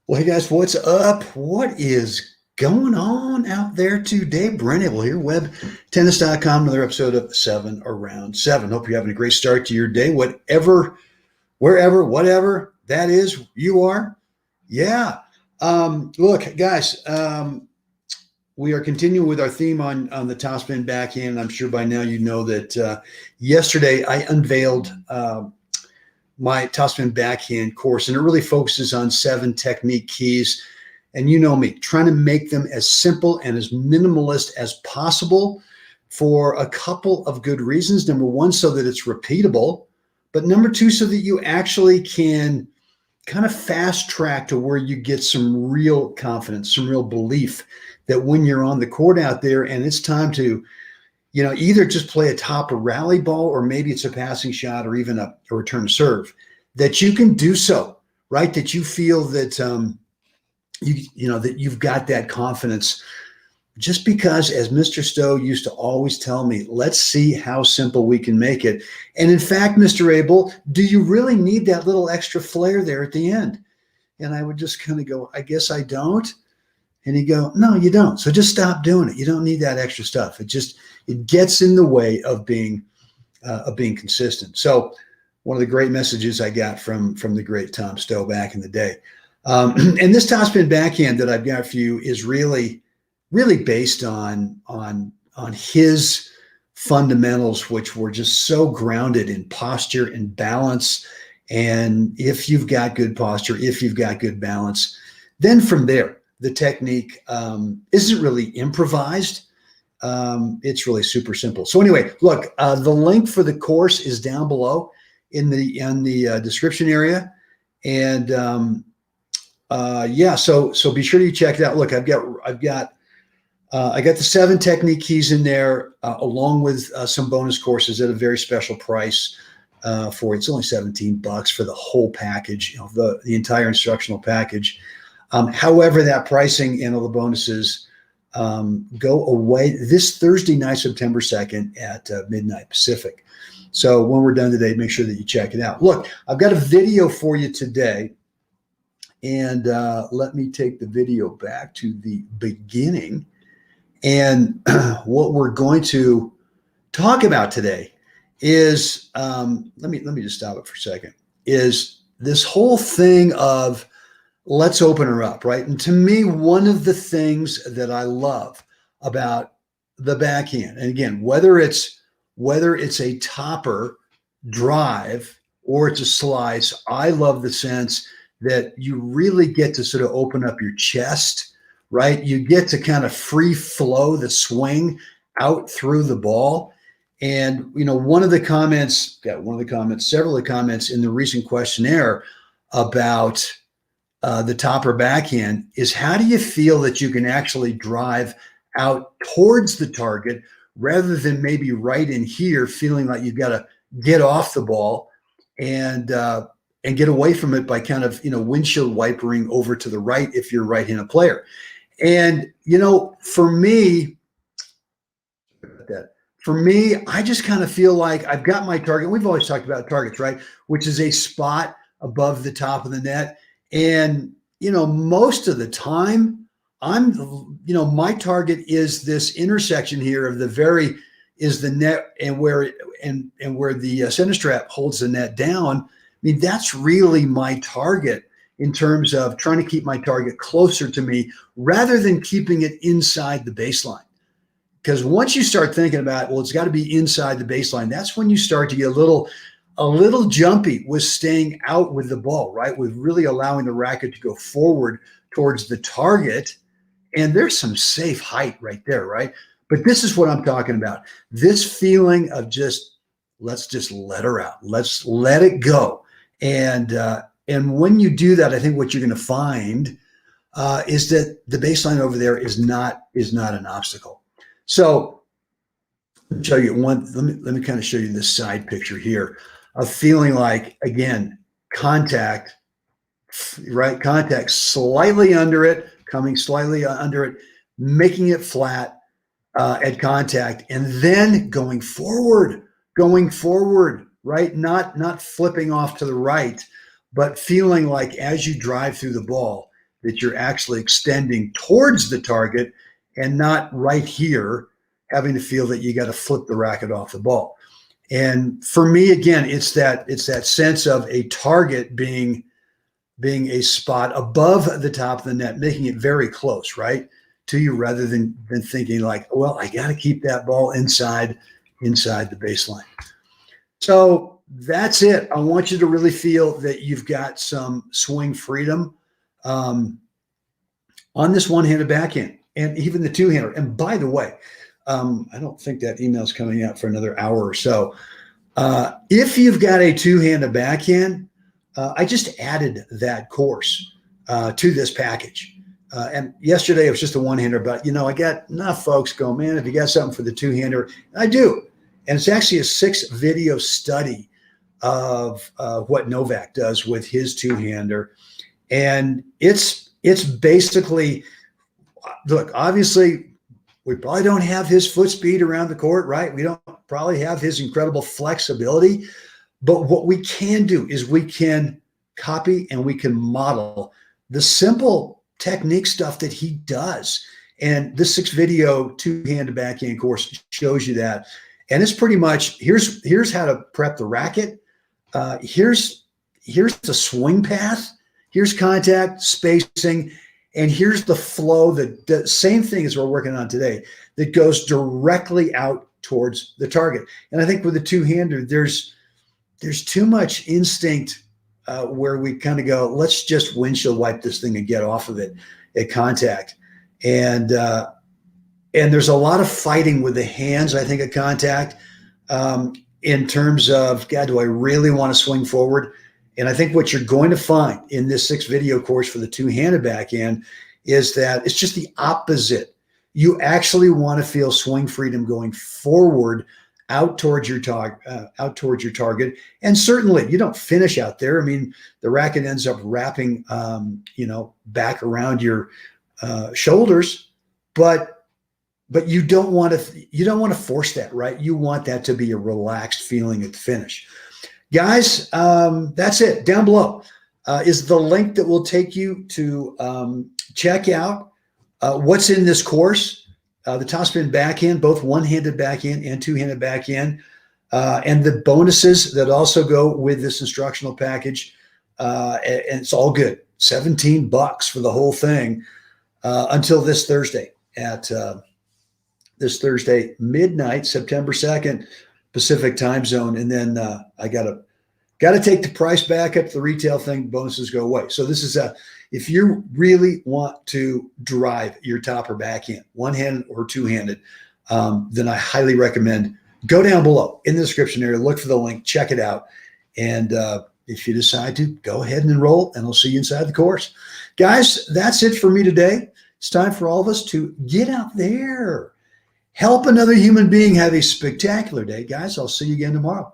Well, hey guys, what's up? What is going on out there today? Brent Abel here, webtennis.com, another episode of 7 Around 7. Hope you're having a great start to your day, whatever, wherever, whatever that is, you are. Yeah. Look, guys, we are continuing with our theme on the Topspin Backhand. I'm sure by now you know that yesterday I unveiled my Topspin Backhand course, and it really focuses on 7 technique keys. And you know me, trying to make them as simple and as minimalist as possible for a couple of good reasons. Number one, so that it's repeatable, but number two, so that you actually can kind of fast track to where you get some real confidence, some real belief that when you're on the court out there and it's time to either just play a top or rally ball, or maybe it's a passing shot or even a return serve, that you can do so, right? That you feel that that you've got that confidence. Just because, as Mr. Stowe used to always tell me, let's see how simple we can make it. And in fact, Mr. Abel, do you really need that little extra flair there at the end? And I would just kind of go, I guess I don't. And he'd go, no, you don't. So just stop doing it. You don't need that extra stuff. It gets in the way of being consistent. So one of the great messages I got from the great Tom Stowe back in the day. And this Topspin Backhand that I've got for you is really based on his fundamentals, which were just so grounded in posture and balance. And if you've got good posture, if you've got good balance, then from there, the technique isn't really improvised. It's really super simple. So anyway, look, the link for the course is down below in the description area. And so be sure to check it out. Look, I got the 7 technique keys in there, along with some bonus courses at a very special price. It's only $17 for the whole package, the entire instructional package. However, that pricing and all the bonuses go away this Thursday night, September 2nd at midnight Pacific. So when we're done today, make sure that you check it out. Look, I've got a video for you today. And let me take the video back to the beginning. And what we're going to talk about today is, let me just stop it for a second, is this whole thing of let's open her up, right? And to me, one of the things that I love about the backhand, and again, whether it's a topper drive or it's a slice, I love the sense that you really get to sort of open up your chest, right? You get to kind of free flow the swing out through the ball. And, several of the comments in the recent questionnaire about the topper backhand is, how do you feel that you can actually drive out towards the target rather than maybe right in here feeling like you've got to get off the ball and get away from it by kind of, windshield wipering over to the right if you're a right-handed player. And, for me, I just kind of feel like I've got my target. We've always talked about targets, right? Which is a spot above the top of the net. And, most of the time my target is this intersection here of is the net and where the center strap holds the net down. I mean, that's really my target in terms of trying to keep my target closer to me rather than keeping it inside the baseline. Because once you start thinking about, well, it's got to be inside the baseline, that's when you start to get a little jumpy with staying out with the ball, right? With really allowing the racket to go forward towards the target. And there's some safe height right there, right? But this is what I'm talking about. This feeling of let's just let her out. Let's let it go. And when you do that, I think what you're going to find is that the baseline over there is not an obstacle. So let me show you let me kind of show you this side picture here of feeling like, again, contact, right? Contact slightly under it, coming slightly under it, making it flat at contact, and then going forward, right? Not flipping off to the right, but feeling like as you drive through the ball, that you're actually extending towards the target and not right here having to feel that you got to flip the racket off the ball. And for me, again, it's that sense of a target being a spot above the top of the net, making it very close, right, to you, rather than thinking like, well, I got to keep that ball inside the baseline. So that's it. I want you to really feel that you've got some swing freedom on this one-handed backhand and even the two-hander. And by the way, I don't think that email's coming out for another hour or so. If you've got a two-handed backhand, I just added that course to this package. And yesterday it was just a one-hander, but I got enough folks go, man, if you got something for the two-hander, I do. And it's actually a 6-video study of what Novak does with his two-hander. And it's basically, look, obviously we probably don't have his foot speed around the court, right? We don't probably have his incredible flexibility, but what we can do is we can copy and we can model the simple technique stuff that he does. And this 6-video two-handed backhand course shows you that. And it's pretty much, here's how to prep the racket. Here's the swing path. Here's contact, spacing, and here's the flow, the same thing as we're working on today, that goes directly out towards the target. And I think with the two-hander, there's too much instinct where we kind of go, let's just windshield wipe this thing and get off of it at contact. And there's a lot of fighting with the hands, I think, at contact in terms of, God, do I really want to swing forward? And I think what you're going to find in this 6-video course for the two-handed backhand is that it's just the opposite. You actually want to feel swing freedom going forward out towards your target. And certainly you don't finish out there. I mean, the racket ends up wrapping, back around your shoulders, but you don't want to force that, right? You want that to be a relaxed feeling at the finish. Guys, that's it. Down below is the link that will take you to check out what's in this course, the Topspin Backhand, both one-handed backhand and two-handed backhand, and the bonuses that also go with this instructional package. And it's all good. $17 for the whole thing until this Thursday at midnight, September 2nd. Pacific time zone, and then I gotta take the price back up to the retail thing. Bonuses go away. So this is if you really want to drive your top or backhand, one-handed or two-handed, then I highly recommend go down below in the description area, look for the link, check it out, and if you decide to, go ahead and enroll, and I'll see you inside the course. Guys, that's it for me today. It's time for all of us to get out there. Help another human being have a spectacular day. Guys, I'll see you again tomorrow.